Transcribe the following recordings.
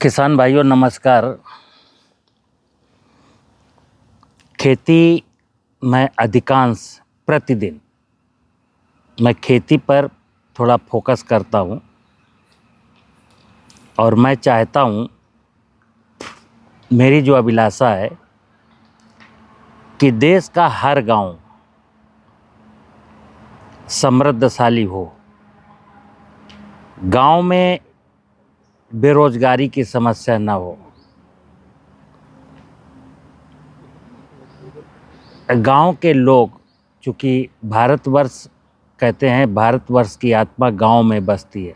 किसान भाइयों नमस्कार। खेती में अधिकांश प्रतिदिन मैं खेती पर थोड़ा फोकस करता हूँ और मैं चाहता हूँ, मेरी जो अभिलाषा है कि देश का हर गांव समृद्धशाली हो, गांव में बेरोजगारी की समस्या ना हो, गांव के लोग, चूँकि भारतवर्ष कहते हैं भारतवर्ष की आत्मा गांव में बसती है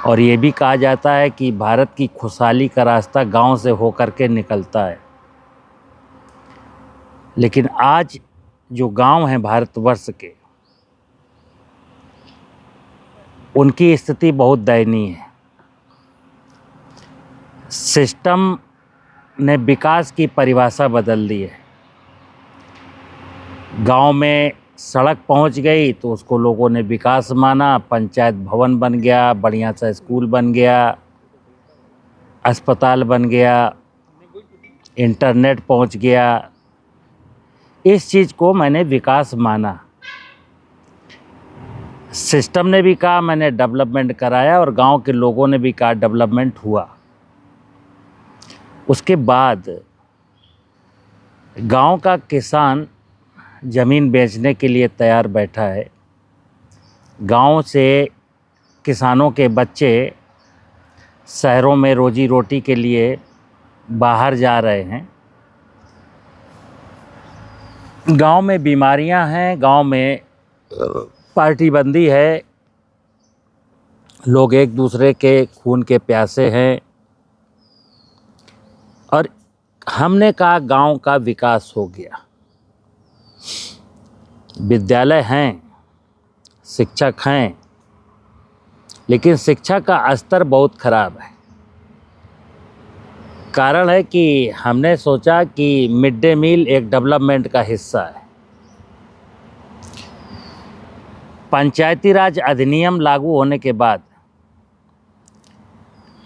और ये भी कहा जाता है कि भारत की खुशहाली का रास्ता गांव से होकर के निकलता है। लेकिन आज जो गांव हैं भारतवर्ष के, उनकी स्थिति बहुत दयनीय है। सिस्टम ने विकास की परिभाषा बदल दी है। गांव में सड़क पहुंच गई तो उसको लोगों ने विकास माना, पंचायत भवन बन गया, बढ़िया सा स्कूल बन गया, अस्पताल बन गया, इंटरनेट पहुंच गया। इस चीज़ को मैंने विकास माना। सिस्टम ने भी कहा मैंने डेवलपमेंट कराया और गांव के लोगों ने भी कहा डेवलपमेंट हुआ। उसके बाद गांव का किसान ज़मीन बेचने के लिए तैयार बैठा है। गांव से किसानों के बच्चे शहरों में रोजी रोटी के लिए बाहर जा रहे हैं। गांव में बीमारियां हैं, गांव में पार्टीबंदी है, लोग एक दूसरे के खून के प्यासे हैं और हमने कहा गांव का विकास हो गया। विद्यालय हैं, शिक्षक हैं, लेकिन शिक्षा का स्तर बहुत खराब है। कारण है कि हमने सोचा कि मिड डे मील एक डेवलपमेंट का हिस्सा है। पंचायती राज अधिनियम लागू होने के बाद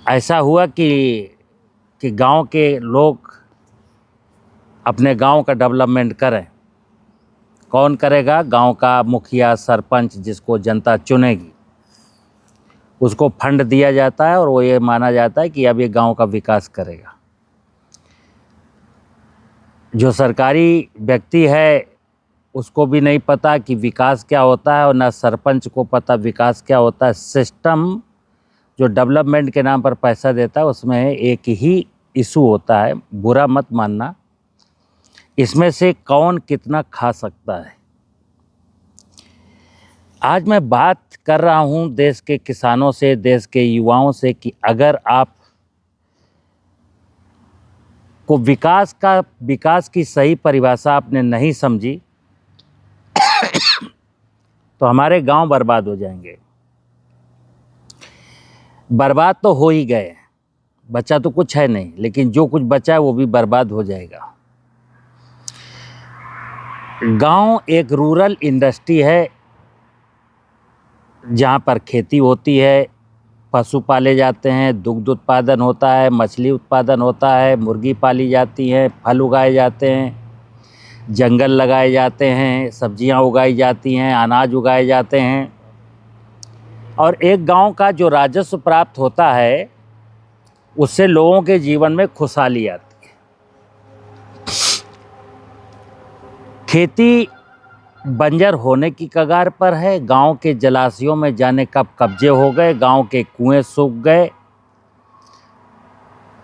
ऐसा हुआ कि गांव के लोग अपने गांव का डेवलपमेंट करें। कौन करेगा? गांव का मुखिया, सरपंच, जिसको जनता चुनेगी, उसको फंड दिया जाता है और वो ये माना जाता है कि अब ये गांव का विकास करेगा। जो सरकारी व्यक्ति है उसको भी नहीं पता कि विकास क्या होता है और ना सरपंच को पता विकास क्या होता है। सिस्टम जो डेवलपमेंट के नाम पर पैसा देता है उसमें एक ही इशू होता है, बुरा मत मानना, इसमें से कौन कितना खा सकता है। आज मैं बात कर रहा हूं देश के किसानों से, देश के युवाओं से कि अगर आप को विकास की सही परिभाषा आपने नहीं समझी तो हमारे गांव बर्बाद हो जाएंगे। बर्बाद तो हो ही गए, बचा तो कुछ है नहीं, लेकिन जो कुछ बचा है वो भी बर्बाद हो जाएगा। गांव एक रूरल इंडस्ट्री है जहां पर खेती होती है, पशु पाले जाते हैं, दुग्ध उत्पादन होता है, मछली उत्पादन होता है, मुर्गी पाली जाती हैं, फल उगाए जाते हैं, जंगल लगाए जाते हैं, सब्जियां उगाई जाती हैं, अनाज उगाए जाते हैं और एक गांव का जो राजस्व प्राप्त होता है उससे लोगों के जीवन में खुशहाली आती है। खेती बंजर होने की कगार पर है। गांव के जलाशयों में जाने कब कब्जे हो गए, गांव के कुएं सूख गए,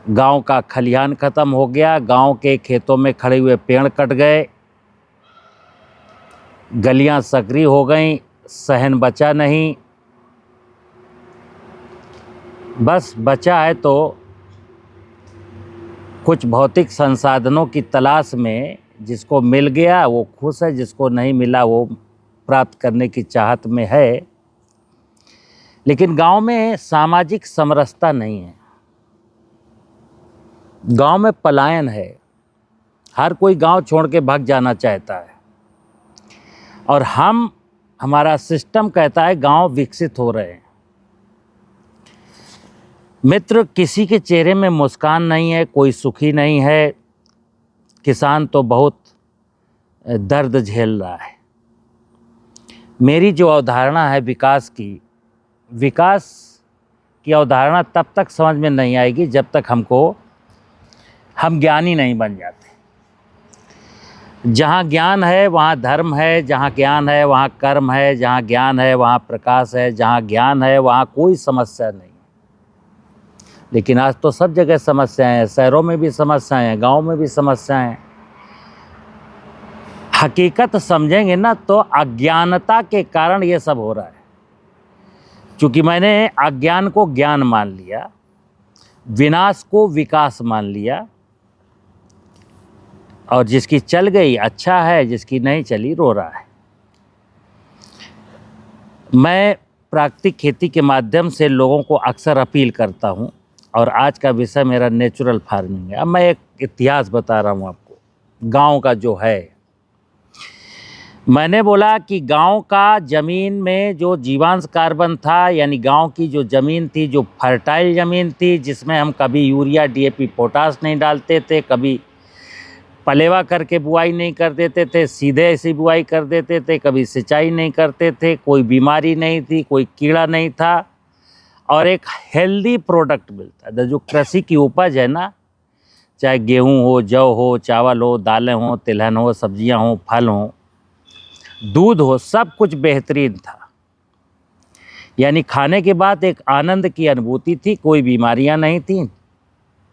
गांव का खलिहान खत्म हो गया, गांव के खेतों में खड़े हुए पेड़ कट गए, गलियां सकरी हो गईं, सहन बचा नहीं। बस बचा है तो कुछ भौतिक संसाधनों की तलाश में, जिसको मिल गया वो खुश है, जिसको नहीं मिला वो प्राप्त करने की चाहत में है। लेकिन गांव में सामाजिक समरसता नहीं है, गांव में पलायन है। हर कोई गांव छोड़ के भाग जाना चाहता है और हमारा सिस्टम कहता है गांव विकसित हो रहे हैं। मित्र, किसी के चेहरे में मुस्कान नहीं है, कोई सुखी नहीं है। किसान तो बहुत दर्द झेल रहा है। मेरी जो अवधारणा है विकास की अवधारणा तब तक समझ में नहीं आएगी जब तक हम ज्ञानी नहीं बन जाते। जहाँ ज्ञान है वहाँ धर्म है, जहाँ ज्ञान है वहाँ कर्म है, जहाँ ज्ञान है वहाँ प्रकाश है, जहाँ ज्ञान है वहाँ कोई समस्या नहीं। लेकिन आज तो सब जगह समस्याएं हैं, शहरों में भी समस्याएं हैं, गाँव में भी समस्याएं हैं। हकीकत समझेंगे ना तो अज्ञानता के कारण ये सब हो रहा है। क्योंकि मैंने अज्ञान को ज्ञान मान लिया, विनाश को विकास मान लिया, और जिसकी चल गई अच्छा है, जिसकी नहीं चली रो रहा है। मैं प्राकृतिक खेती के माध्यम से लोगों को अक्सर अपील करता हूँ, और आज का विषय मेरा नेचुरल फार्मिंग है। अब मैं एक इतिहास बता रहा हूँ आपको, गांव का जो है। मैंने बोला कि गांव का ज़मीन में जो जीवांश कार्बन था, यानी गांव की जो ज़मीन थी, जो फर्टाइल ज़मीन थी, जिसमें हम कभी यूरिया डीएपी पोटास नहीं डालते थे, कभी पलेवा करके बुआई नहीं कर देते थे, सीधे ऐसी बुआई कर देते थे, कभी सिंचाई नहीं करते थे, कोई बीमारी नहीं थी, कोई कीड़ा नहीं था, और एक हेल्दी प्रोडक्ट मिलता था। जो कृषि की उपज है ना, चाहे गेहूँ हो, जौ हो, चावल हो, दालें हो, तिलहन हो, सब्जियां हो, फल हो, दूध हो, सब कुछ बेहतरीन था। यानी खाने के बाद एक आनंद की अनुभूति थी, कोई बीमारियां नहीं थीं,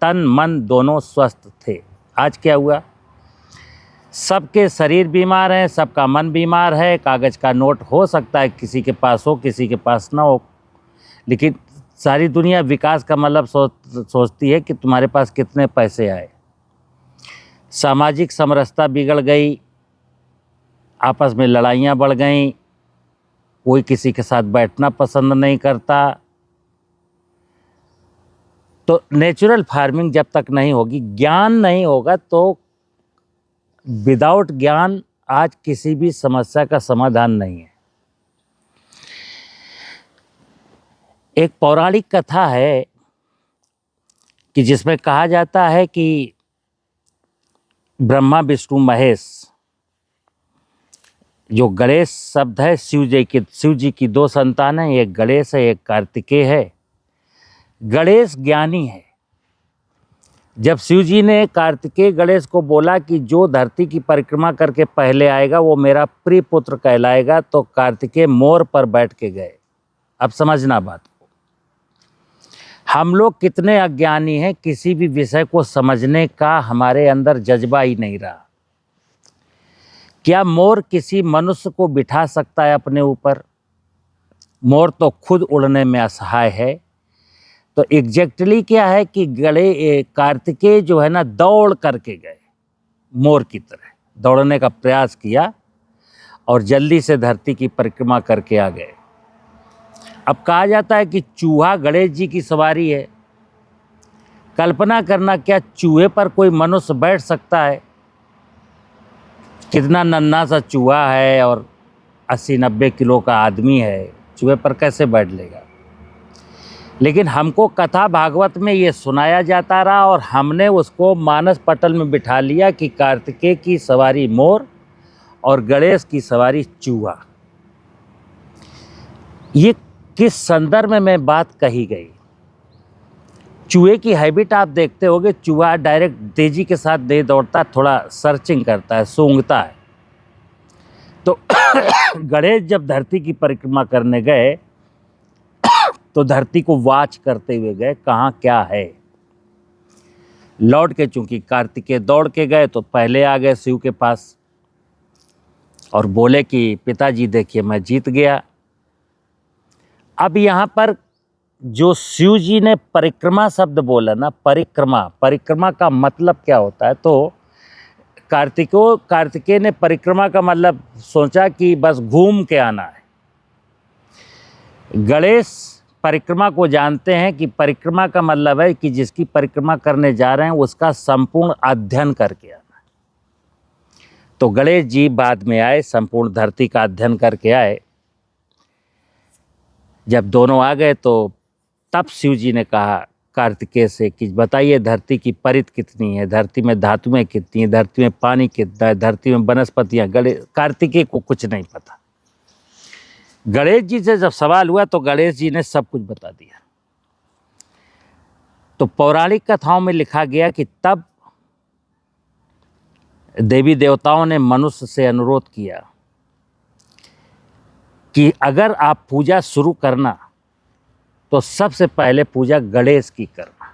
तन मन दोनों स्वस्थ थे। आज क्या हुआ? सबके शरीर बीमार हैं, सबका मन बीमार है। कागज़ का नोट हो सकता है किसी के पास हो, किसी के पास ना हो, लेकिन सारी दुनिया विकास का मतलब सोचती है कि तुम्हारे पास कितने पैसे आए। सामाजिक समरसता बिगड़ गई, आपस में लड़ाइयाँ बढ़ गईं, कोई किसी के साथ बैठना पसंद नहीं करता। तो नेचुरल फार्मिंग जब तक नहीं होगी, ज्ञान नहीं होगा, तो विदाउट ज्ञान आज किसी भी समस्या का समाधान नहीं है। एक पौराणिक कथा है कि जिसमें कहा जाता है कि ब्रह्मा विष्णु महेश, जो गणेश शब्द है, शिव जी की दो संतान हैं, एक गणेश है, एक कार्तिकेय है। गणेश ज्ञानी है। जब शिव जी ने कार्तिकेय गणेश को बोला कि जो धरती की परिक्रमा करके पहले आएगा वो मेरा प्रिय पुत्र कहलाएगा, तो कार्तिकेय मोर पर बैठ के गए। अब समझना बात को, हम लोग कितने अज्ञानी हैं, किसी भी विषय को समझने का हमारे अंदर जज्बा ही नहीं रहा। क्या मोर किसी मनुष्य को बिठा सकता है अपने ऊपर? मोर तो खुद उड़ने में असहाय है। तो एग्जैक्टली क्या है कि कार्तिकेय जो है ना, दौड़ करके गए, मोर की तरह दौड़ने का प्रयास किया और जल्दी से धरती की परिक्रमा करके आ गए। अब कहा जाता है कि चूहा गणेश जी की सवारी है। कल्पना करना, क्या चूहे पर कोई मनुष्य बैठ सकता है? कितना नन्हा सा चूहा है और 80-90 किलो का आदमी है, चूहे पर कैसे बैठ लेगा? लेकिन हमको कथा भागवत में ये सुनाया जाता रहा और हमने उसको मानस पटल में बिठा लिया कि कार्तिकेय की सवारी मोर और गणेश की सवारी चूहा। ये किस संदर्भ में बात कही गई? चूहे की हैबिट आप देखते होंगे, चूहा डायरेक्ट तेजी के साथ नहीं दौड़ता, थोड़ा सर्चिंग करता है, सूंघता है। तो गणेश जब धरती की परिक्रमा करने गए तो धरती को वाच करते हुए गए, कहाँ क्या है। लौट के चूंकि कार्तिकेय दौड़ के गए तो पहले आ गए शिव के पास और बोले कि पिताजी देखिए मैं जीत गया। अब यहाँ पर जो शिव जी ने परिक्रमा शब्द बोला ना, परिक्रमा का मतलब क्या होता है? तो कार्तिकेय ने परिक्रमा का मतलब सोचा कि बस घूम के आना है। गणेश परिक्रमा को जानते हैं कि परिक्रमा का मतलब है कि जिसकी परिक्रमा करने जा रहे हैं उसका संपूर्ण अध्ययन करके आना है। तो गणेश जी बाद में आए, संपूर्ण धरती का अध्ययन करके आए। जब दोनों आ गए तो तब शिव जी ने कहा कार्तिकेय से कि बताइए धरती की परिध कितनी है, धरती में धातुएं कितनी है, धरती में पानी कितना है, धरती में वनस्पतियाँ। कार्तिकेय को कुछ नहीं पता। गणेश जी से जब सवाल हुआ तो गणेश जी ने सब कुछ बता दिया। तो पौराणिक कथाओं में लिखा गया कि तब देवी देवताओं ने मनुष्य से अनुरोध किया कि अगर आप पूजा शुरू करना तो सबसे पहले पूजा गणेश की करना,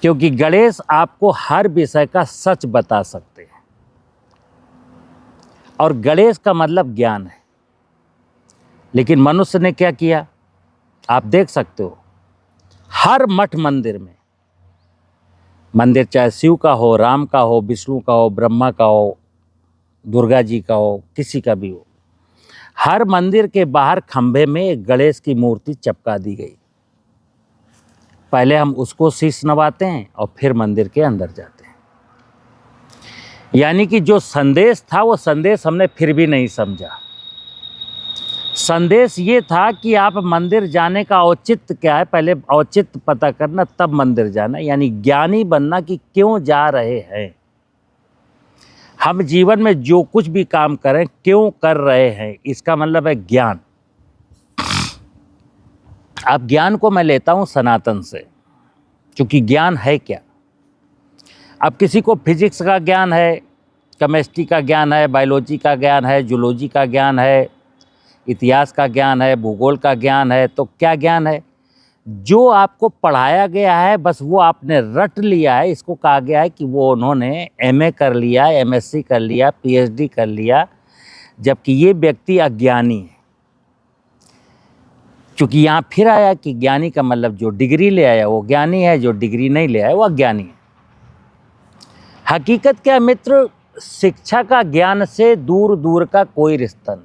क्योंकि गणेश आपको हर विषय का सच बता सकते हैं। और गणेश का मतलब ज्ञान है। लेकिन मनुष्य ने क्या किया, आप देख सकते हो हर मठ मंदिर में, मंदिर चाहे शिव का हो, राम का हो, विष्णु का हो, ब्रह्मा का हो, दुर्गा जी का हो, किसी का भी हो, हर मंदिर के बाहर खंभे में एक गणेश की मूर्ति चिपका दी गई। पहले हम उसको शीश नवाते हैं और फिर मंदिर के अंदर जाते हैं। यानी कि जो संदेश था वो संदेश हमने फिर भी नहीं समझा। संदेश ये था कि आप मंदिर जाने का औचित्य क्या है, पहले औचित्य पता करना तब मंदिर जाना, यानी ज्ञानी बनना कि क्यों जा रहे हैं हम जीवन में, जो कुछ भी काम करें क्यों कर रहे हैं, इसका मतलब है ज्ञान। अब ज्ञान को मैं लेता हूं सनातन से, क्योंकि ज्ञान है क्या। अब किसी को फिजिक्स का ज्ञान है, केमिस्ट्री का ज्ञान है, बायोलॉजी का ज्ञान है, जूलॉजी का ज्ञान है, इतिहास का ज्ञान है, भूगोल का ज्ञान है। तो क्या ज्ञान है? जो आपको पढ़ाया गया है बस वो आपने रट लिया है। इसको कहा गया है कि वो उन्होंने एमए कर लिया, एमएससी कर लिया, पीएचडी कर लिया, जबकि ये व्यक्ति अज्ञानी है। क्योंकि यहाँ फिर आया कि ज्ञानी का मतलब जो डिग्री ले आया वो ज्ञानी है, जो डिग्री नहीं ले आया वो अज्ञानी है। हकीकत क्या मित्र, शिक्षा का ज्ञान से दूर दूर का कोई रिश्ता नहीं।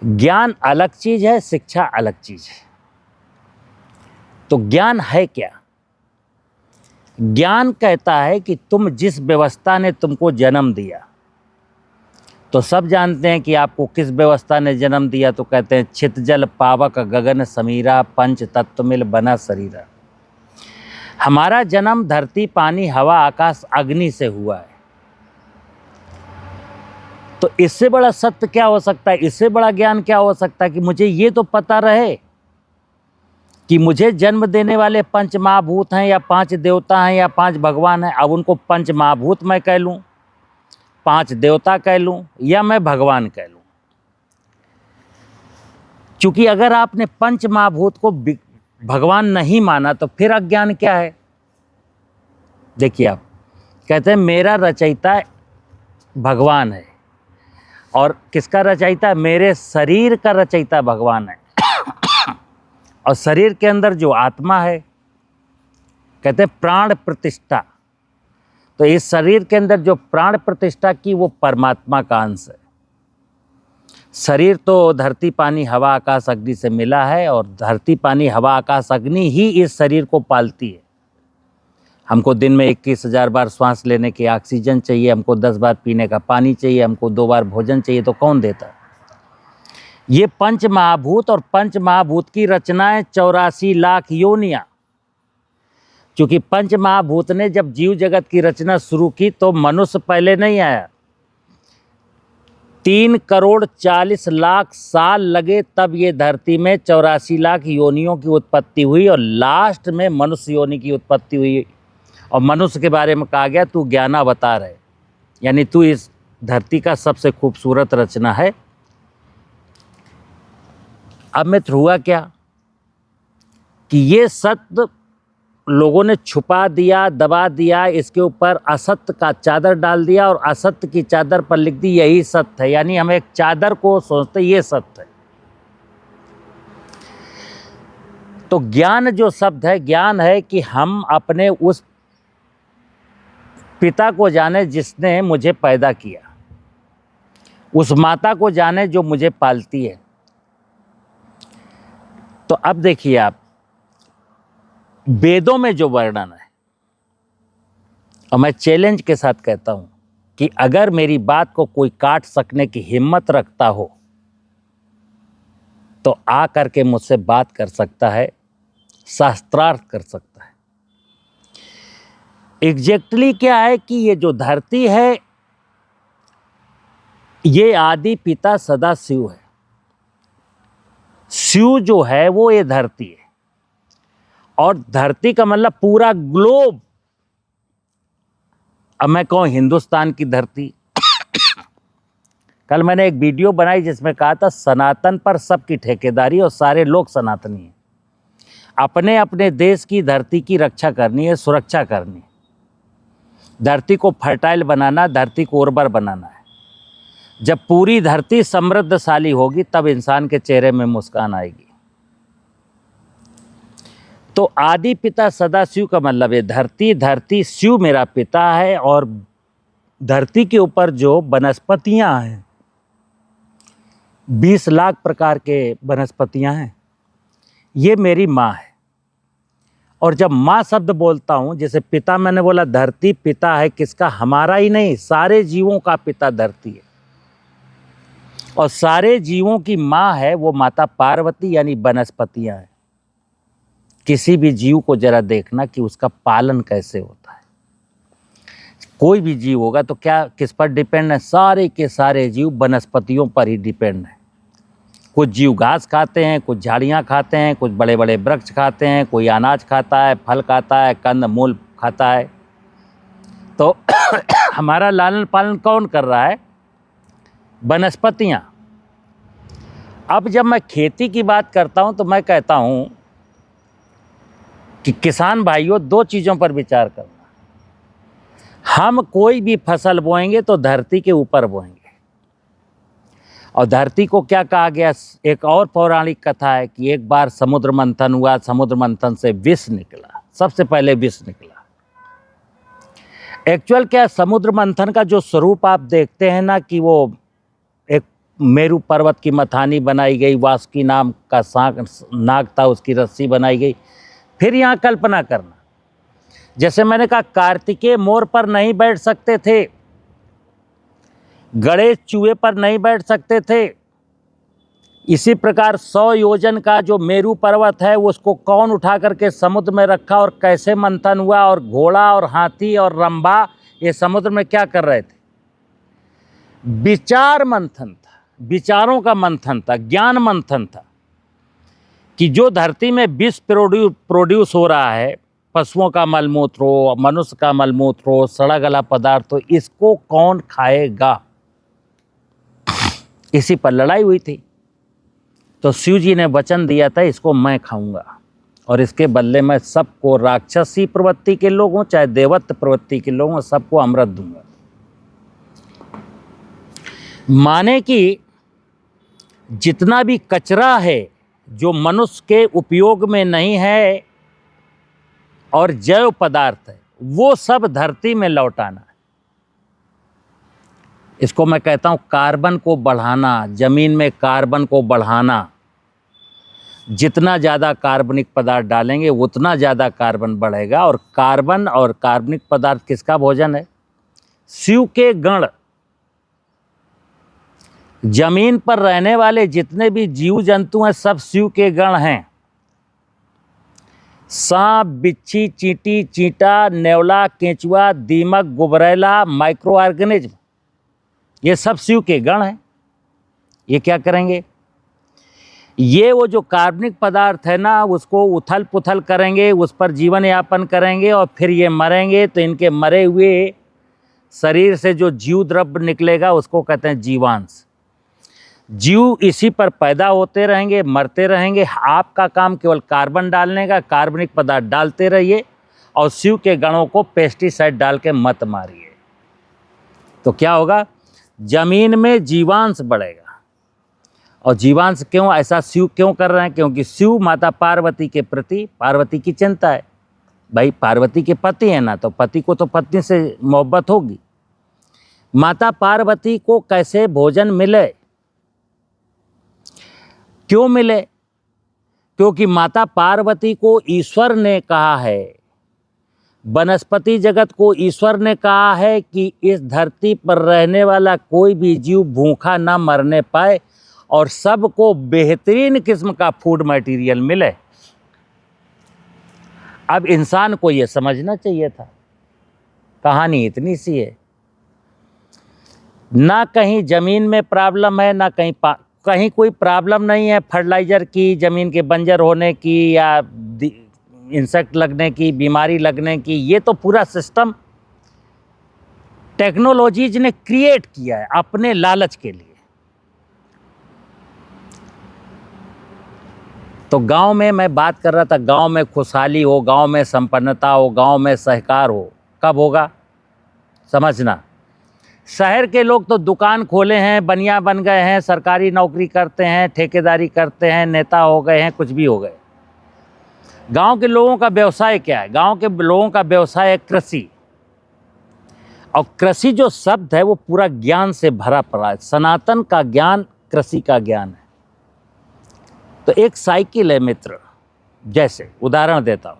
ज्ञान अलग चीज है, शिक्षा अलग चीज है। तो ज्ञान है क्या? ज्ञान कहता है कि तुम जिस व्यवस्था ने तुमको जन्म दिया, तो सब जानते हैं कि आपको किस व्यवस्था ने जन्म दिया, तो कहते हैं छित जल पावक गगन समीरा, पंच तत्व मिल बना शरीरा। हमारा जन्म धरती पानी हवा आकाश अग्नि से हुआ है। तो इससे बड़ा सत्य क्या हो सकता है, इससे बड़ा ज्ञान क्या हो सकता है कि मुझे ये तो पता रहे कि मुझे जन्म देने वाले 5 महाभूत हैं या 5 देवता हैं या 5 भगवान हैं। अब उनको 5 महाभूत मैं कह लूँ, 5 देवता कह लूँ या मैं भगवान कह लूँ। क्योंकि अगर आपने 5 महाभूत को भगवान नहीं माना तो फिर अज्ञान क्या है। देखिए, आप कहते हैं मेरा रचयिता भगवान है, और किसका रचयिता? मेरे शरीर का रचयिता भगवान है। और शरीर के अंदर जो आत्मा है, कहते हैं प्राण प्रतिष्ठा, तो इस शरीर के अंदर जो प्राण प्रतिष्ठा की वो परमात्मा का अंश है। शरीर तो धरती पानी हवा आकाश अग्नि से मिला है, और धरती पानी हवा आकाश अग्नि ही इस शरीर को पालती है। हमको दिन में 21,000 बार श्वास लेने की ऑक्सीजन चाहिए, हमको 10 बार पीने का पानी चाहिए, हमको 2 बार भोजन चाहिए, तो कौन देता है? ये 5 महाभूत, और 5 महाभूत की रचनाएं 84 लाख योनियां। क्योंकि 5 महाभूत ने जब जीव जगत की रचना शुरू की तो मनुष्य पहले नहीं आया। 3 करोड़ 40 लाख साल लगे, तब ये धरती में 84 लाख योनियों की उत्पत्ति हुई, और लास्ट में मनुष्य योनि की उत्पत्ति हुई। और मनुष्य के बारे में कहा गया तू ज्ञानावतार है, यानी तू इस धरती का सबसे खूबसूरत रचना है। अब मित्र हुआ क्या कि ये सत्य लोगों ने छुपा दिया, दबा दिया, इसके ऊपर असत्य का चादर डाल दिया, और असत्य की चादर पर लिख दी यही सत्य है। यानी हम एक चादर को सोचते ये सत्य है। तो ज्ञान जो शब्द है, ज्ञान है कि हम अपने उस पिता को जाने जिसने मुझे पैदा किया, उस माता को जाने जो मुझे पालती है। तो अब देखिए आप, वेदों में जो वर्णन है, और मैं चैलेंज के साथ कहता हूं कि अगर मेरी बात को कोई काट सकने की हिम्मत रखता हो तो आ करके मुझसे बात कर सकता है, शास्त्रार्थ कर सकता है। एग्जैक्टली क्या है कि ये जो धरती है ये आदि पिता सदा शिव है। शिव जो है वो ये धरती है, और धरती का मतलब पूरा ग्लोब। अब मैं कहूँ हिंदुस्तान की धरती, कल मैंने एक वीडियो बनाई जिसमें कहा था सनातन पर सबकी ठेकेदारी और सारे लोग सनातनी हैं। अपने अपने देश की धरती की रक्षा करनी है, सुरक्षा करनी है, धरती को फर्टाइल बनाना, धरती को उर्वर बनाना है। जब पूरी धरती समृद्धशाली होगी तब इंसान के चेहरे में मुस्कान आएगी। तो आदि पिता सदा शिव का मतलब है धरती शिव मेरा पिता है, और धरती के ऊपर जो वनस्पतियां हैं 20 लाख प्रकार के वनस्पतियां हैं, ये मेरी माँ है। और जब माँ शब्द बोलता हूँ, जैसे पिता मैंने बोला, धरती पिता है किसका? हमारा ही नहीं, सारे जीवों का पिता धरती है। और सारे जीवों की माँ है वो माता पार्वती, यानी वनस्पतियाँ हैं। किसी भी जीव को जरा देखना कि उसका पालन कैसे होता है। कोई भी जीव होगा तो क्या किस पर डिपेंड है? सारे के सारे जीव वनस्पतियों पर ही डिपेंड है। कुछ जीव घास खाते हैं, कुछ झाड़ियाँ खाते हैं, कुछ बड़े बड़े वृक्ष खाते हैं, कोई अनाज खाता है, फल खाता है, कंद मूल खाता है। तो हमारा लालन पालन कौन कर रहा है? वनस्पतियाँ। अब जब मैं खेती की बात करता हूँ तो मैं कहता हूँ कि किसान भाइयों, 2 चीज़ों पर विचार करना। हम कोई भी फसल बोएंगे तो धरती के ऊपर बोएंगे, और धरती को क्या कहा गया? एक और पौराणिक कथा है कि एक बार समुद्र मंथन हुआ, समुद्र मंथन से विष निकला, सबसे पहले विष निकला। एक्चुअल क्या, समुद्र मंथन का जो स्वरूप आप देखते हैं ना, कि वो एक मेरू पर्वत की मथानी बनाई गई, वासुकी नाम का नाग था, उसकी रस्सी बनाई गई। फिर यहाँ कल्पना करना, जैसे मैंने कहा कार्तिकेय मोर पर नहीं बैठ सकते थे, गणेश चूहे पर नहीं बैठ सकते थे, इसी प्रकार 100 योजन का जो मेरू पर्वत है उसको कौन उठा करके समुद्र में रखा और कैसे मंथन हुआ, और घोड़ा और हाथी और रंभा ये समुद्र में क्या कर रहे थे? विचार मंथन था, विचारों का मंथन था, ज्ञान मंथन था, कि जो धरती में विष प्रोड्यूस हो रहा है, पशुओं का मलमूत्र हो, मनुष्य का मलमूत्र हो, सड़ा गला पदार्थ हो, इसको कौन खाएगा? इसी पर लड़ाई हुई थी। तो शिव जी ने वचन दिया था इसको मैं खाऊंगा, और इसके बदले में सबको, राक्षसी प्रवृत्ति के लोग हों चाहे देवत्व प्रवृत्ति के लोग हों, सबको अमृत दूंगा। माने कि जितना भी कचरा है जो मनुष्य के उपयोग में नहीं है और जैव पदार्थ है, वो सब धरती में लौटाना है। इसको मैं कहता हूँ कार्बन को बढ़ाना, जमीन में कार्बन को बढ़ाना। जितना ज़्यादा कार्बनिक पदार्थ डालेंगे उतना ज़्यादा कार्बन बढ़ेगा, और कार्बन और कार्बनिक पदार्थ किसका भोजन है? शिव के गण। जमीन पर रहने वाले जितने भी जीव जंतु हैं सब शिव के गण हैं। सांप, बिच्छी, चींटी, चींटा, नेवला, केंचुआ, दीमक, गुबरैला, माइक्रो ऑर्गेनिज्म, ये सब शिव के गण हैं। ये क्या करेंगे? ये वो जो कार्बनिक पदार्थ है ना, उसको उथल पुथल करेंगे, उस पर जीवन यापन करेंगे, और फिर ये मरेंगे तो इनके मरे हुए शरीर से जो जीव द्रव्य निकलेगा उसको कहते हैं जीवांश। जीव इसी पर पैदा होते रहेंगे, मरते रहेंगे। आपका काम केवल कार्बन डालने का, कार्बनिक पदार्थ डालते रहिए, और शिव के गणों को पेस्टिसाइड डाल के मत मारिए। तो क्या होगा? जमीन में जीवांश बढ़ेगा। और जीवांश क्यों ऐसा शिव क्यों कर रहे हैं? क्योंकि शिव माता पार्वती के प्रति, पार्वती की चिंता है। भाई पार्वती के पति है ना, तो पति को तो पत्नी से मोहब्बत होगी। माता पार्वती को कैसे भोजन मिले? क्यों मिले? क्योंकि माता पार्वती को ईश्वर ने कहा है, वनस्पति जगत को ईश्वर ने कहा है कि इस धरती पर रहने वाला कोई भी जीव भूखा ना मरने पाए, और सबको बेहतरीन किस्म का फूड मटेरियल मिले। अब इंसान को ये समझना चाहिए था। कहानी इतनी सी है, ना कहीं ज़मीन में प्रॉब्लम है, ना कहीं कोई प्रॉब्लम नहीं है फर्टिलाइज़र की, ज़मीन के बंजर होने की या इंसेक्ट लगने की, बीमारी लगने की। ये तो पूरा सिस्टम टेक्नोलॉजीज ने क्रिएट किया है अपने लालच के लिए। तो गांव में मैं बात कर रहा था, गांव में खुशहाली हो, गांव में संपन्नता हो, गांव में सहकार हो, कब होगा समझना। शहर के लोग तो दुकान खोले हैं, बनिया बन गए हैं, सरकारी नौकरी करते हैं, ठेकेदारी करते हैं, नेता हो गए हैं, कुछ भी हो गए। गांव के लोगों का व्यवसाय क्या है? गांव के लोगों का व्यवसाय है कृषि। और कृषि जो शब्द है वो पूरा ज्ञान से भरा पड़ा है। सनातन का ज्ञान कृषि का ज्ञान है। तो एक साइकिल है मित्र, जैसे उदाहरण देता हूँ।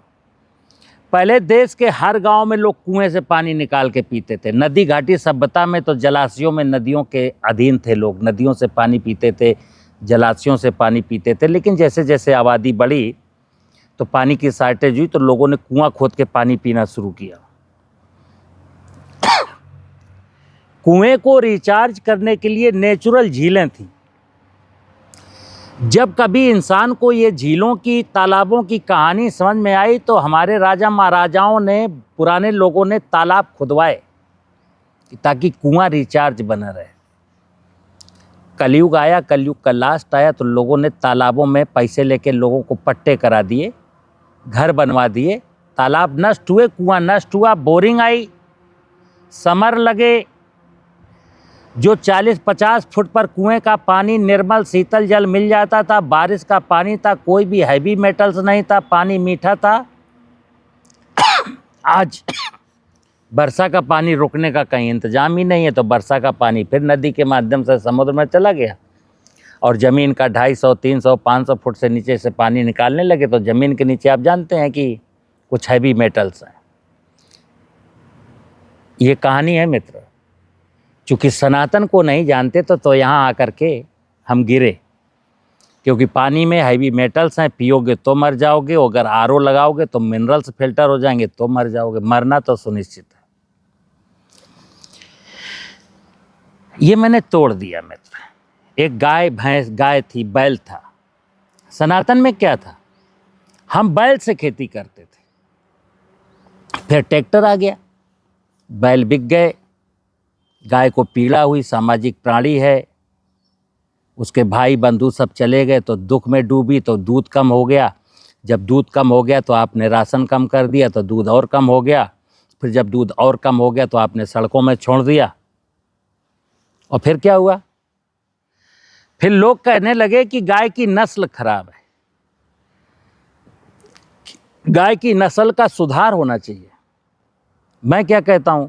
पहले देश के हर गांव में लोग कुएं से पानी निकाल के पीते थे। नदी घाटी सभ्यता में तो जलाशयों में, नदियों के अधीन थे लोग, नदियों से पानी पीते थे, जलाशयों से पानी पीते थे। लेकिन जैसे जैसे आबादी बढ़ी तो पानी की शॉर्टेज हुई, तो लोगों ने कुआं खोद के पानी पीना शुरू किया। कुएं को रिचार्ज करने के लिए नेचुरल झीलें थीं। जब कभी इंसान को ये झीलों की, तालाबों की कहानी समझ में आई तो हमारे राजा महाराजाओं ने, पुराने लोगों ने तालाब खुदवाए ताकि कुआं रिचार्ज बना रहे। कलयुग आया, कलयुग का लास्ट आया, तो लोगों ने तालाबों में पैसे लेके लोगों को पट्टे करा दिए, घर बनवा दिए, तालाब नष्ट हुए, कुआं नष्ट हुआ, बोरिंग आई, समर लगे। जो 40-50 फुट पर कुएं का पानी निर्मल शीतल जल मिल जाता था, बारिश का पानी था, कोई भी हैवी मेटल्स नहीं था, पानी मीठा था। आज वर्षा का पानी रुकने का कहीं इंतजाम ही नहीं है, तो वर्षा का पानी फिर नदी के माध्यम से समुद्र में चला गया और ज़मीन का 250, 300, 500 फुट से नीचे से पानी निकालने लगे। तो ज़मीन के नीचे आप जानते हैं कि कुछ हैवी मेटल्स हैं। ये कहानी है मित्र। चूँकि सनातन को नहीं जानते तो यहाँ आकर के हम गिरे, क्योंकि पानी में हैवी मेटल्स हैं, पियोगे तो मर जाओगे, अगर आरओ लगाओगे तो मिनरल्स फिल्टर हो जाएंगे तो मर जाओगे, मरना तो सुनिश्चित है। ये मैंने तोड़ दिया मित्र। एक गाय भैंस, गाय थी, बैल था। सनातन में क्या था? हम बैल से खेती करते थे, फिर ट्रैक्टर आ गया, बैल बिक गए, गाय को पीड़ा हुई, सामाजिक प्राणी है, उसके भाई बंधु सब चले गए तो दुख में डूबी, तो दूध कम हो गया। जब दूध कम हो गया तो आपने राशन कम कर दिया, तो दूध और कम हो गया। फिर जब दूध और कम हो गया तो आपने सड़कों में छोड़ दिया। और फिर क्या हुआ? फिर लोग कहने लगे कि गाय की नस्ल खराब है, गाय की नस्ल का सुधार होना चाहिए। मैं क्या कहता हूं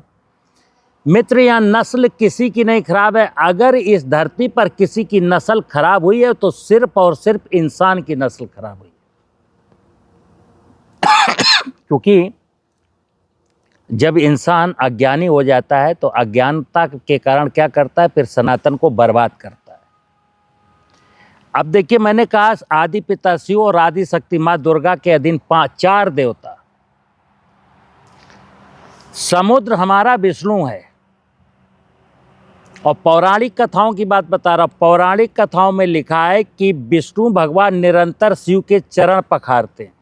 मित्र, यहाँ नस्ल किसी की नहीं खराब है। अगर इस धरती पर किसी की नस्ल खराब हुई है तो सिर्फ और सिर्फ इंसान की नस्ल खराब हुई है। क्योंकि जब इंसान अज्ञानी हो जाता है तो अज्ञानता के कारण क्या करता है? फिर सनातन को बर्बाद करता है। अब देखिए, मैंने कहा आदि पिता शिव और आदि शक्ति माँ दुर्गा के अधीन 4 देवता। समुद्र हमारा विष्णु है। और पौराणिक कथाओं की बात बता रहा हूं। पौराणिक कथाओं में लिखा है कि विष्णु भगवान निरंतर शिव के चरण पखारते हैं।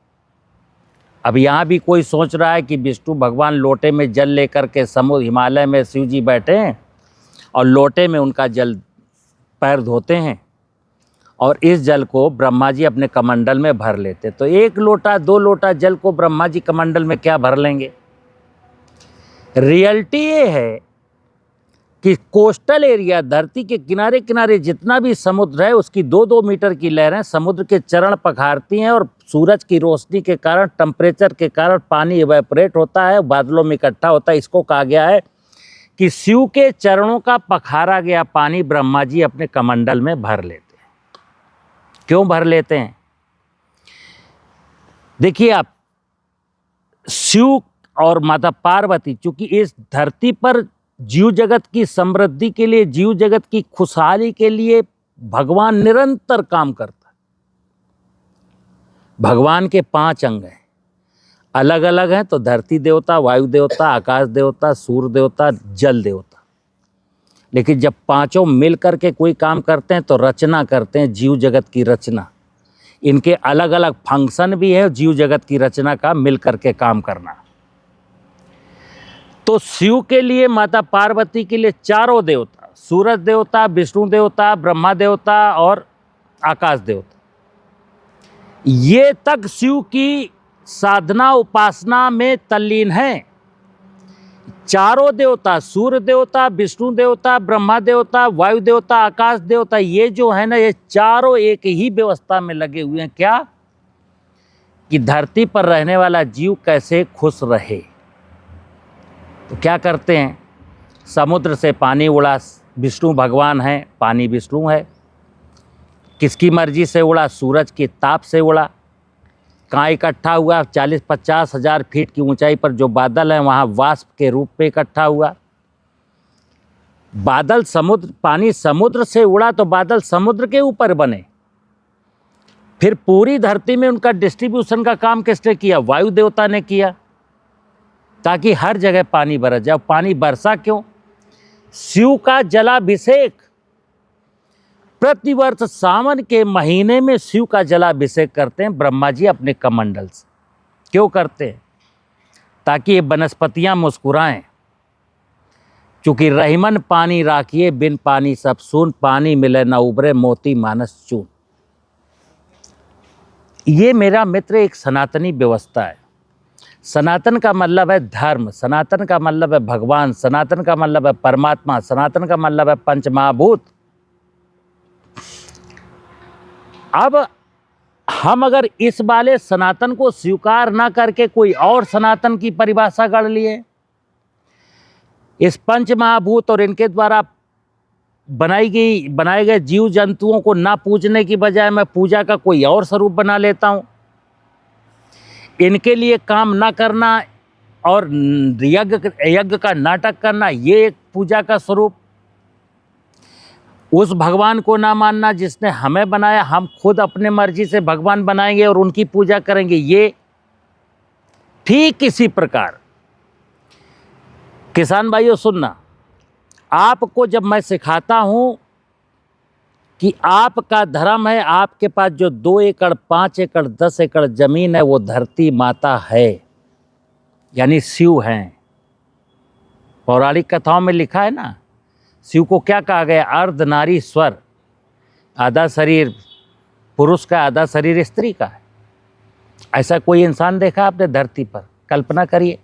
अब यहाँ भी कोई सोच रहा है कि विष्णु भगवान लोटे में जल लेकर के समुद्र, हिमालय में शिव जी बैठे हैं और लोटे में उनका जल पैर धोते हैं और इस जल को ब्रह्मा जी अपने कमंडल में भर लेते। तो 1 लोटा 2 लोटा जल को ब्रह्मा जी कमंडल में क्या भर लेंगे? रियलिटी ये है कि कोस्टल एरिया, धरती के किनारे किनारे जितना भी समुद्र है, उसकी 2-2 मीटर की लहरें समुद्र के चरण पखारती हैं और सूरज की रोशनी के कारण, टेम्परेचर के कारण पानी इवेपोरेट होता है, बादलों में इकट्ठा होता है। इसको कहा गया है कि शिव के चरणों का पखारा गया पानी ब्रह्मा जी अपने कमंडल में भर लेते हैं। क्यों भर लेते हैं? देखिए आप, शिव और माता पार्वती चूंकि इस धरती पर जीव जगत की समृद्धि के लिए, जीव जगत की खुशहाली के लिए भगवान निरंतर काम करता है। भगवान के 5 अंग हैं, अलग अलग हैं तो धरती देवता, वायु देवता, आकाश देवता, सूर्य देवता, जल देवता। लेकिन जब पांचों मिल करके कोई काम करते हैं तो रचना करते हैं, जीव जगत की रचना। इनके अलग अलग फंक्शन भी है, जीव जगत की रचना का मिल करके काम करना। तो शिव के लिए, माता पार्वती के लिए चारों देवता, सूरज देवता, विष्णु देवता, ब्रह्मा देवता और आकाश देवता, ये तक शिव की साधना उपासना में तल्लीन हैं। चारों देवता, सूर्य देवता, विष्णु देवता, ब्रह्मा देवता, वायु देवता, आकाश देवता, ये जो है ना, ये चारों एक ही व्यवस्था में लगे हुए हैं। क्या? कि धरती पर रहने वाला जीव कैसे खुश रहे। तो क्या करते हैं? समुद्र से पानी उड़ा, विष्णु भगवान है, पानी विष्णु है। किसकी मर्जी से उड़ा? सूरज के ताप से उड़ा। कहाँ इकट्ठा हुआ? 40-50 हज़ार फीट की ऊंचाई पर जो बादल हैं वहाँ वाष्प के रूप में इकट्ठा हुआ। बादल समुद्र, पानी समुद्र से उड़ा तो बादल समुद्र के ऊपर बने। फिर पूरी धरती में उनका डिस्ट्रीब्यूशन का काम किसने किया? वायु देवता ने किया, ताकि हर जगह पानी बरस जाए। पानी बरसा क्यों? शिव का जलाभिषेक प्रतिवर्ष सावन के महीने में शिव का जलाभिषेक करते हैं ब्रह्मा जी अपने कमंडल से। क्यों करते हैं? ताकि ये वनस्पतियां मुस्कुराएं। चूंकि रहीमन पानी राखिए, बिन पानी सब सून, पानी मिले न उबरे, मोती मानस चून। ये मेरा मित्र एक सनातनी व्यवस्था है। सनातन का मतलब है धर्म, सनातन का मतलब है भगवान, सनातन का मतलब है परमात्मा, सनातन का मतलब है पंचमहाभूत। अब हम अगर इस वाले सनातन को स्वीकार ना करके कोई और सनातन की परिभाषा गढ़ लिए, इस पंच महाभूत और इनके द्वारा बनाए गए जीव जंतुओं को ना पूजने की बजाय मैं पूजा का कोई और स्वरूप बना लेता हूँ, इनके लिए काम ना करना और यज्ञ का नाटक करना, ये एक पूजा का स्वरूप। उस भगवान को ना मानना जिसने हमें बनाया, हम खुद अपने मर्जी से भगवान बनाएंगे और उनकी पूजा करेंगे। ये ठीक इसी प्रकार, किसान भाइयों सुनना, आपको जब मैं सिखाता हूं कि आपका धर्म है, आपके पास जो 2 एकड़ 5 एकड़ 10 एकड़ जमीन है वो धरती माता है, यानी शिव हैं। पौराणिक कथाओं में लिखा है ना, शिव को क्या कहा गया? अर्धनारीश्वर। आधा शरीर पुरुष का, आधा शरीर स्त्री का है। ऐसा कोई इंसान देखा आपने धरती पर? कल्पना करिए।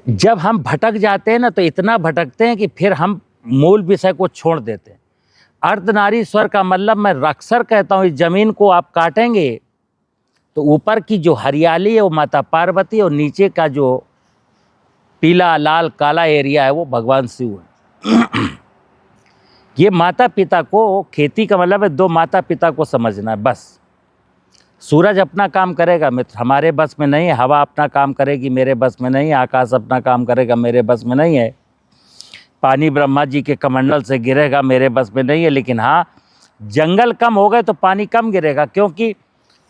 जब हम भटक जाते हैं ना, तो इतना भटकते हैं कि फिर हम मूल विषय को छोड़ देते हैं। अर्धनारीश्वर का मतलब मैं अक्सर कहता हूँ, इस जमीन को आप काटेंगे तो ऊपर की जो हरियाली है वो माता पार्वती, और नीचे का जो पीला लाल काला एरिया है वो भगवान शिव है। ये माता पिता को, खेती का मतलब है 2 माता पिता को समझना है बस। सूरज अपना काम करेगा मित्र, हमारे बस में नहीं है। हवा अपना काम करेगी, मेरे बस में नहीं है। आकाश अपना काम करेगा, मेरे बस में नहीं है। पानी ब्रह्मा जी के कमंडल से गिरेगा, मेरे बस में नहीं है। लेकिन हाँ, जंगल कम हो गए तो पानी कम गिरेगा, क्योंकि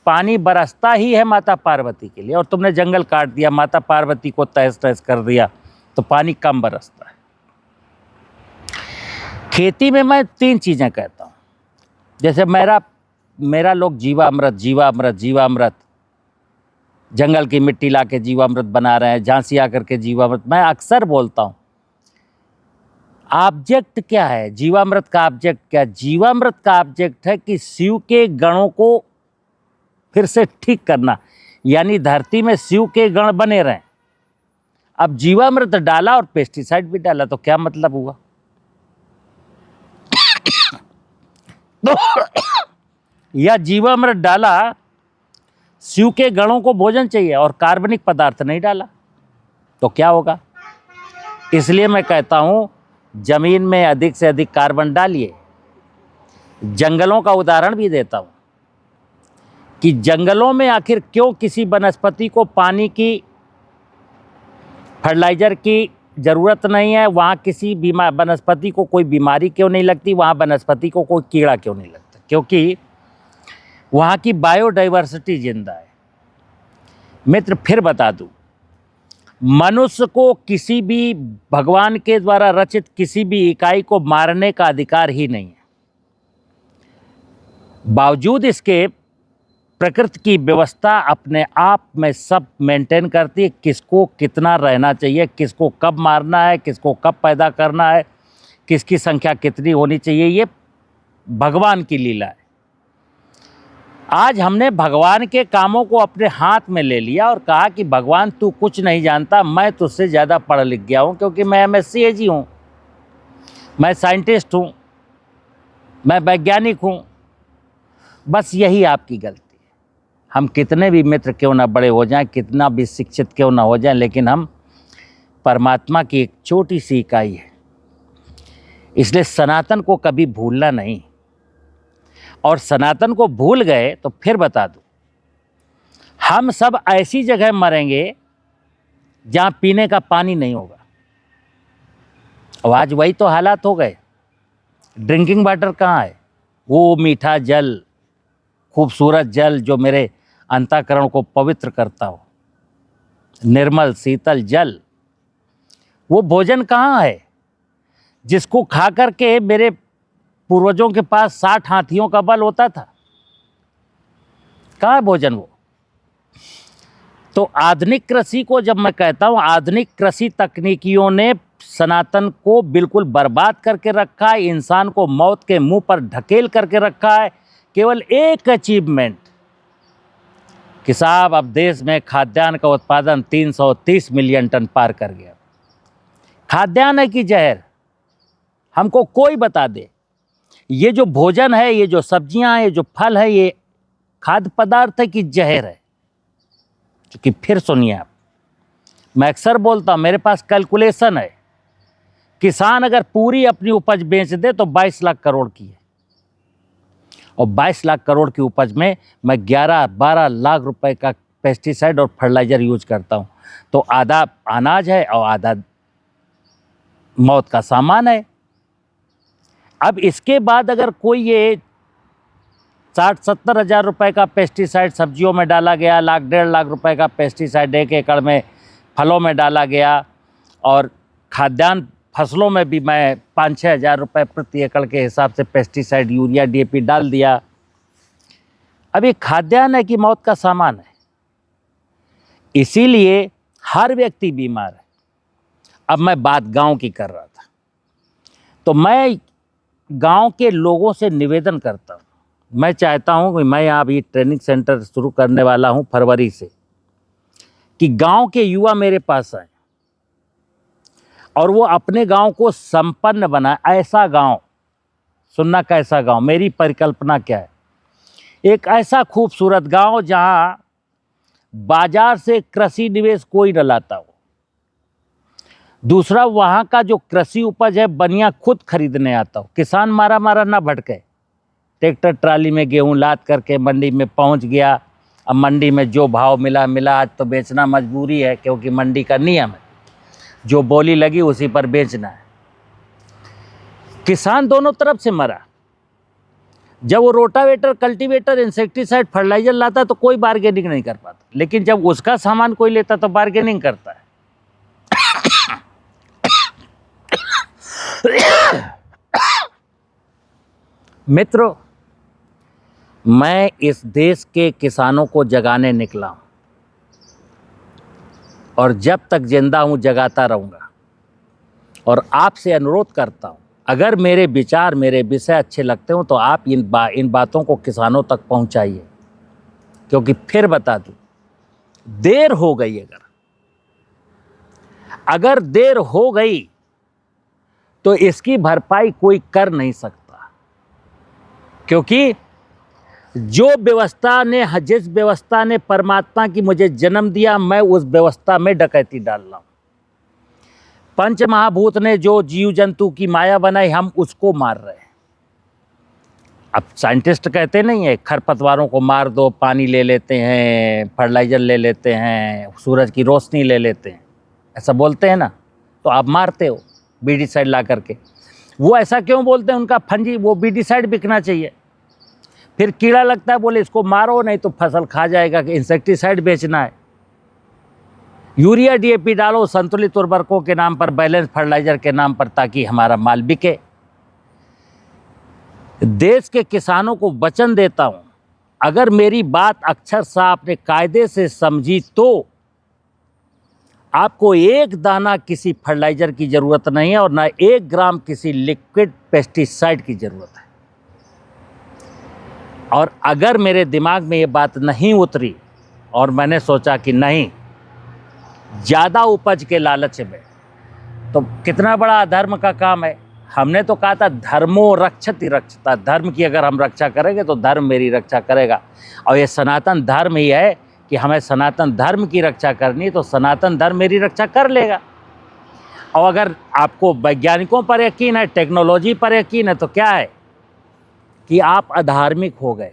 पानी बरसता ही है माता पार्वती के लिए, और तुमने जंगल काट दिया, माता पार्वती को तहस तहस कर दिया, तो पानी कम बरसता है। खेती में मैं 3 चीज़ें कहता हूँ। जैसे मेरा लोग जीवामृत जीवामृत जीवामृत, जंगल की मिट्टी ला के जीवामृत बना रहे हैं, झांसी आकर के जीवामृत। मैं अक्सर बोलता हूँ, ऑब्जेक्ट क्या है? जीवामृत का ऑब्जेक्ट क्या? जीवामृत का ऑब्जेक्ट है कि शिव के गणों को फिर से ठीक करना, यानी धरती में शिव के गण बने रहें। अब जीवामृत डाला और पेस्टिसाइड भी डाला, तो क्या मतलब हुआ? या जीवामृत डाला, शिव के गणों को भोजन चाहिए और कार्बनिक पदार्थ नहीं डाला, तो क्या होगा? इसलिए मैं कहता हूं, जमीन में अधिक से अधिक कार्बन डालिए। जंगलों का उदाहरण भी देता हूं कि जंगलों में आखिर क्यों किसी वनस्पति को पानी की, फर्टिलाइजर की ज़रूरत नहीं है, वहाँ किसी वनस्पति को कोई बीमारी क्यों नहीं लगती, वहाँ वनस्पति को कोई कीड़ा क्यों नहीं लगता? क्योंकि वहाँ की बायोडाइवर्सिटी जिंदा है। मित्र, फिर बता दूँ, मनुष्य को किसी भी भगवान के द्वारा रचित किसी भी इकाई को मारने का अधिकार ही नहीं है। बावजूद इसके प्रकृति की व्यवस्था अपने आप में सब मेंटेन करती है, किसको कितना रहना चाहिए, किसको कब मारना है, किसको कब पैदा करना है, किसकी संख्या कितनी होनी चाहिए, ये भगवान की लीला है। आज हमने भगवान के कामों को अपने हाथ में ले लिया और कहा कि भगवान तू कुछ नहीं जानता, मैं तुझसे ज़्यादा पढ़ लिख गया हूँ, क्योंकि मैं एमएससी एजी हूँ, मैं साइंटिस्ट हूँ, मैं वैज्ञानिक हूँ। बस यही आपकी गलती है। हम कितने भी मित्र क्यों ना बड़े हो जाएं, कितना भी शिक्षित क्यों ना हो जाएं, लेकिन हम परमात्मा की एक छोटी सी इकाई है। इसलिए सनातन को कभी भूलना नहीं, और सनातन को भूल गए तो फिर बता दूं, हम सब ऐसी जगह मरेंगे जहां पीने का पानी नहीं होगा। और आज वही तो हालात हो गए। ड्रिंकिंग वाटर कहाँ है? वो मीठा जल, खूबसूरत जल जो मेरे अंतःकरण को पवित्र करता हो, निर्मल शीतल जल, वो भोजन कहाँ है जिसको खा करके मेरे पूर्वजों के पास 60 हाथियों का बल होता था? कहाँ है भोजन वो? तो आधुनिक कृषि को जब मैं कहता हूँ, आधुनिक कृषि तकनीकियों ने सनातन को बिल्कुल बर्बाद करके रखा है, इंसान को मौत के मुंह पर ढकेल करके रखा है। केवल एक अचीवमेंट कि साहब अब देश में खाद्यान्न का उत्पादन 330 मिलियन टन पार कर गया। खाद्यान्न है कि जहर? हमको कोई बता दे। ये जो भोजन है, ये जो सब्जियां हैं, ये जो फल है, ये खाद्य पदार्थ है कि जहर है? क्योंकि फिर सुनिए आप, मैं अक्सर बोलता हूँ, मेरे पास कैलकुलेशन है, किसान अगर पूरी अपनी उपज बेच दे तो 22 लाख करोड़ की है, और 22 लाख करोड़ की उपज में मैं 11-12 लाख रुपए का पेस्टिसाइड और फर्टिलाइजर यूज करता हूँ, तो आधा अनाज है और आधा मौत का सामान है। अब इसके बाद अगर कोई ये 60-70 हज़ार रुपए का पेस्टिसाइड सब्जियों में डाला गया, 1-1.5 लाख रुपए का पेस्टिसाइड 1 एकड़ में फलों में डाला गया, और खाद्यान्न फसलों में भी मैं 5-6 हज़ार रुपये प्रति एकड़ के हिसाब से पेस्टिसाइड, यूरिया, डीएपी डाल दिया। अब ये खाद्यान्न है कि मौत का सामान है? इसीलिए हर व्यक्ति बीमार है। अब मैं बात गांव की कर रहा था, तो मैं गांव के लोगों से निवेदन करता हूँ, मैं चाहता हूँ कि मैं यहाँ अभी ट्रेनिंग सेंटर शुरू करने वाला हूँ फरवरी से, कि गांव के युवा मेरे पास आए और वो अपने गांव को संपन्न बनाए। ऐसा गांव, सुनना कैसा गांव, मेरी परिकल्पना क्या है, एक ऐसा खूबसूरत गांव जहां बाजार से कृषि निवेश कोई न लाता हो। दूसरा, वहां का जो कृषि उपज है बनिया खुद खरीदने आता हो, किसान मारा मारा ना भटके, ट्रैक्टर ट्राली में गेहूं लाद करके मंडी में पहुंच गया। अब मंडी में जो भाव मिला मिला, आज तो बेचना मजबूरी है क्योंकि मंडी का नियम है, जो बोली लगी उसी पर बेचना है। किसान दोनों तरफ से मरा। जब वो रोटावेटर, कल्टीवेटर, इंसेक्टिसाइड, फर्टिलाइजर लाता तो कोई बार्गेनिंग नहीं कर पाता, लेकिन जब उसका सामान कोई लेता तो बार्गेनिंग करता है। मित्रों, मैं इस देश के किसानों को जगाने निकला हूं, और जब तक जिंदा हूं जगाता रहूंगा। और आपसे अनुरोध करता हूं, अगर मेरे विचार, मेरे विषय अच्छे लगते हो तो आप इन बातों को किसानों तक पहुंचाइए, क्योंकि फिर बता दूं, देर हो गई, अगर देर हो गई तो इसकी भरपाई कोई कर नहीं सकता, क्योंकि जिस व्यवस्था ने परमात्मा की मुझे जन्म दिया, मैं उस व्यवस्था में डकैती डाल रहा हूं। पंच महाभूत ने जो जीव जंतु की माया बनाई, हम उसको मार रहे हैं। अब साइंटिस्ट कहते नहीं है खरपतवारों को मार दो, पानी ले लेते हैं, फर्टिलाइजर ले लेते हैं, सूरज की रोशनी ले लेते हैं, ऐसा बोलते हैं ना, तो आप मारते हो बीडीसाइड ला करके। वो ऐसा क्यों बोलते हैं, उनका फंजी वो बीडीसाइड बिकना चाहिए। फिर कीड़ा लगता है, बोले इसको मारो नहीं तो फसल खा जाएगा, कि इंसेक्टिसाइड बेचना है। यूरिया डीएपी डालो संतुलित उर्वरकों के नाम पर, बैलेंस फर्टिलाइजर के नाम पर, ताकि हमारा माल बिके। देश के किसानों को वचन देता हूं, अगर मेरी बात अक्षर सा आपने कायदे से समझी तो आपको एक दाना किसी फर्टिलाइजर की ज़रूरत नहीं है और ना 1 ग्राम किसी लिक्विड पेस्टिसाइड की ज़रूरत है। और अगर मेरे दिमाग में ये बात नहीं उतरी और मैंने सोचा कि नहीं, ज़्यादा उपज के लालच में, तो कितना बड़ा अधर्म का काम है। हमने तो कहा था धर्मो रक्षति रक्षता, धर्म की अगर हम रक्षा करेंगे तो धर्म मेरी रक्षा करेगा। और ये सनातन धर्म ही है कि हमें सनातन धर्म की रक्षा करनी, तो सनातन धर्म मेरी रक्षा कर लेगा। और अगर आपको वैज्ञानिकों पर यकीन है, टेक्नोलॉजी पर यकीन है, तो क्या है कि आप अधार्मिक हो गए।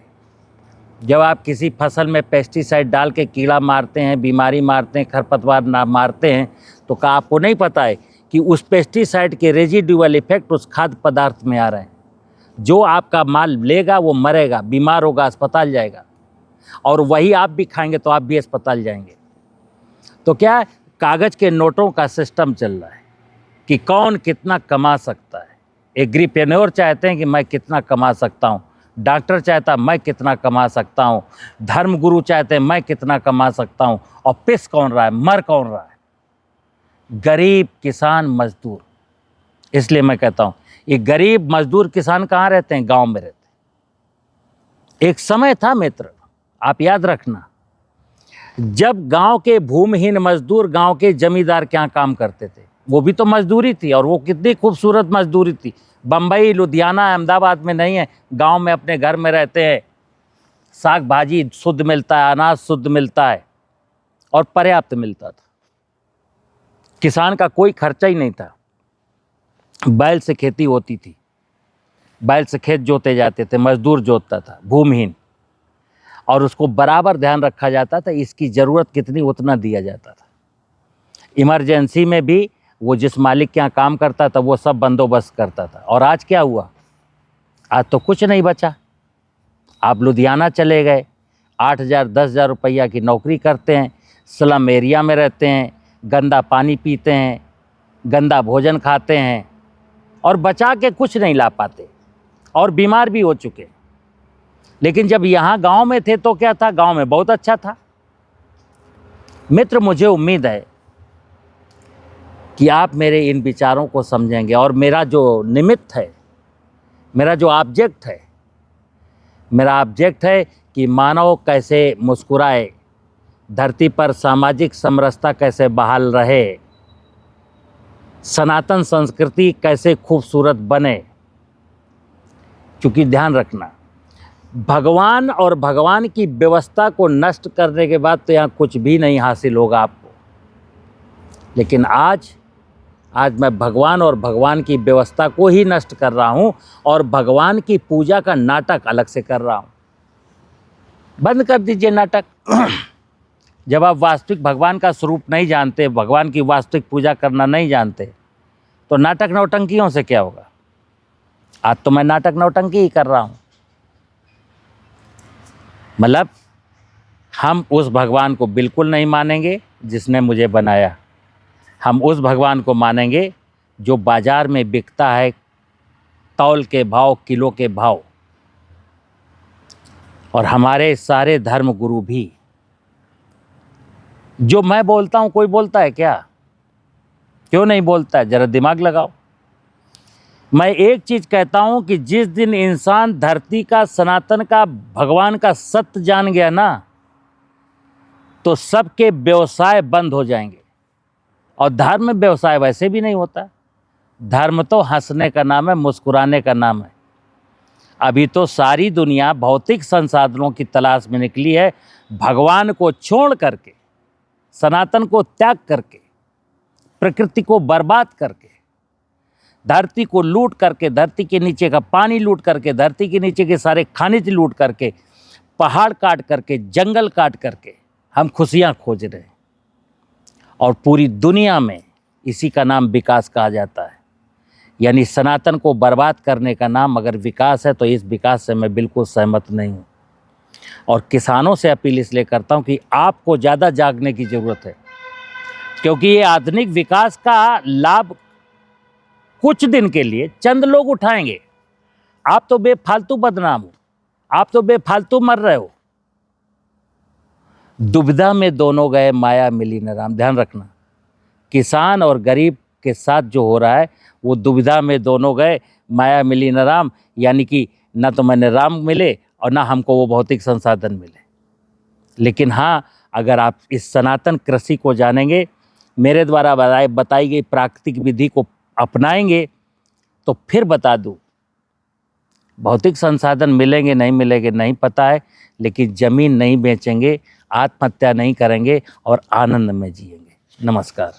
जब आप किसी फसल में पेस्टिसाइड डाल के कीड़ा मारते हैं, बीमारी मारते हैं, खरपतवार ना मारते हैं, तो क्या आपको नहीं पता है कि उस पेस्टिसाइड के रेजिडुअल इफेक्ट उस खाद्य पदार्थ में आ रहे हैं। जो आपका माल लेगा वो मरेगा, बीमार होगा, अस्पताल जाएगा, और वही आप भी खाएंगे तो आप भी अस्पताल जाएंगे। तो क्या है, कागज़ के नोटों का सिस्टम चल रहा है कि कौन कितना कमा सकता है। एग्रीप्रेन्योर चाहते हैं कि मैं कितना कमा सकता हूँ, डॉक्टर चाहता है मैं कितना कमा सकता हूँ, धर्मगुरु चाहते हैं मैं कितना कमा सकता हूँ, और पिस कौन रहा है, मर कौन रहा है, गरीब किसान मजदूर। इसलिए मैं कहता हूँ ये गरीब मजदूर किसान कहाँ रहते हैं, गांव में रहते हैं। एक समय था मित्र, आप याद रखना, जब गांव के भूमिहीन मजदूर गांव के जमींदार के यहाँ काम करते थे, वो भी तो मजदूरी थी, और वो कितनी खूबसूरत मजदूरी थी। बम्बई, लुधियाना, अहमदाबाद में नहीं है, गांव में अपने घर में रहते हैं, साग भाजी शुद्ध मिलता है, अनाज शुद्ध मिलता है और पर्याप्त मिलता था। किसान का कोई खर्चा ही नहीं था। बैल से खेती होती थी, बैल से खेत जोते जाते थे, मजदूर जोतता था भूमिहीन, और उसको बराबर ध्यान रखा जाता था, इसकी ज़रूरत कितनी उतना दिया जाता था। इमरजेंसी में भी वो जिस मालिक के यहाँ काम करता था वो सब बंदोबस्त करता था। और आज क्या हुआ, आज तो कुछ नहीं बचा। आप लुधियाना चले गए, 8,000 10,000 रुपया की नौकरी करते हैं, स्लम एरिया में रहते हैं, गंदा पानी पीते हैं, गंदा भोजन खाते हैं, और बचा के कुछ नहीं ला पाते, और बीमार भी हो चुके। लेकिन जब यहाँ गांव में थे तो क्या था, गांव में बहुत अच्छा था। मित्र, मुझे उम्मीद है कि आप मेरे इन विचारों को समझेंगे, और मेरा जो निमित्त है, मेरा जो ऑब्जेक्ट है, मेरा ऑब्जेक्ट है कि मानव कैसे मुस्कुराए, धरती पर सामाजिक समरसता कैसे बहाल रहे, सनातन संस्कृति कैसे खूबसूरत बने। क्योंकि ध्यान रखना, भगवान और भगवान की व्यवस्था को नष्ट करने के बाद तो यहाँ कुछ भी नहीं हासिल होगा आपको। लेकिन आज मैं भगवान और भगवान की व्यवस्था को ही नष्ट कर रहा हूँ, और भगवान की पूजा का नाटक अलग से कर रहा हूँ। बंद कर दीजिए नाटक। जब आप वास्तविक भगवान का स्वरूप नहीं जानते, भगवान की वास्तविक पूजा करना नहीं जानते, तो नाटक नौटंकियों से क्या होगा। आज तो मैं नाटक नौटंकी ही कर रहा हूँ। मतलब हम उस भगवान को बिल्कुल नहीं मानेंगे जिसने मुझे बनाया। हम उस भगवान को मानेंगे जो बाज़ार में बिकता है तौल के भाव, किलो के भाव। और हमारे सारे धर्म गुरु भी, जो मैं बोलता हूँ कोई बोलता है क्या? क्यों नहीं बोलता है? ज़रा दिमाग लगाओ। मैं एक चीज़ कहता हूँ कि जिस दिन इंसान धरती का, सनातन का, भगवान का सत्य जान गया ना, तो सबके व्यवसाय बंद हो जाएंगे। और धर्म में व्यवसाय वैसे भी नहीं होता। धर्म तो हंसने का नाम है, मुस्कुराने का नाम है। अभी तो सारी दुनिया भौतिक संसाधनों की तलाश में निकली है, भगवान को छोड़ करके, सनातन को त्याग करके, प्रकृति को बर्बाद करके, धरती को लूट करके, धरती के नीचे का पानी लूट करके, धरती के नीचे के सारे खनिज लूट करके, पहाड़ काट करके, जंगल काट करके हम खुशियाँ खोज रहे हैं। और पूरी दुनिया में इसी का नाम विकास कहा जाता है। यानी सनातन को बर्बाद करने का नाम अगर विकास है तो इस विकास से मैं बिल्कुल सहमत नहीं हूँ। और किसानों से अपील इसलिए करता हूँ कि आपको ज़्यादा जागने की ज़रूरत है, क्योंकि ये आधुनिक विकास का लाभ कुछ दिन के लिए चंद लोग उठाएंगे। आप तो बेफालतू बदनाम हो, आप तो बेफालतू मर रहे हो। दुविधा में दोनों गए, माया मिली न राम। ध्यान रखना, किसान और गरीब के साथ जो हो रहा है वो दुविधा में दोनों गए, माया मिली न राम। यानी कि ना तो मैंने राम मिले और ना हमको वो भौतिक संसाधन मिले। लेकिन हाँ, अगर आप इस सनातन कृषि को जानेंगे, मेरे द्वारा बताई गई प्राकृतिक विधि को अपनाएंगे, तो फिर बता दूँ, भौतिक संसाधन मिलेंगे नहीं मिलेंगे नहीं पता है, लेकिन ज़मीन नहीं बेचेंगे, आत्महत्या नहीं करेंगे और आनंद में जिएंगे। नमस्कार।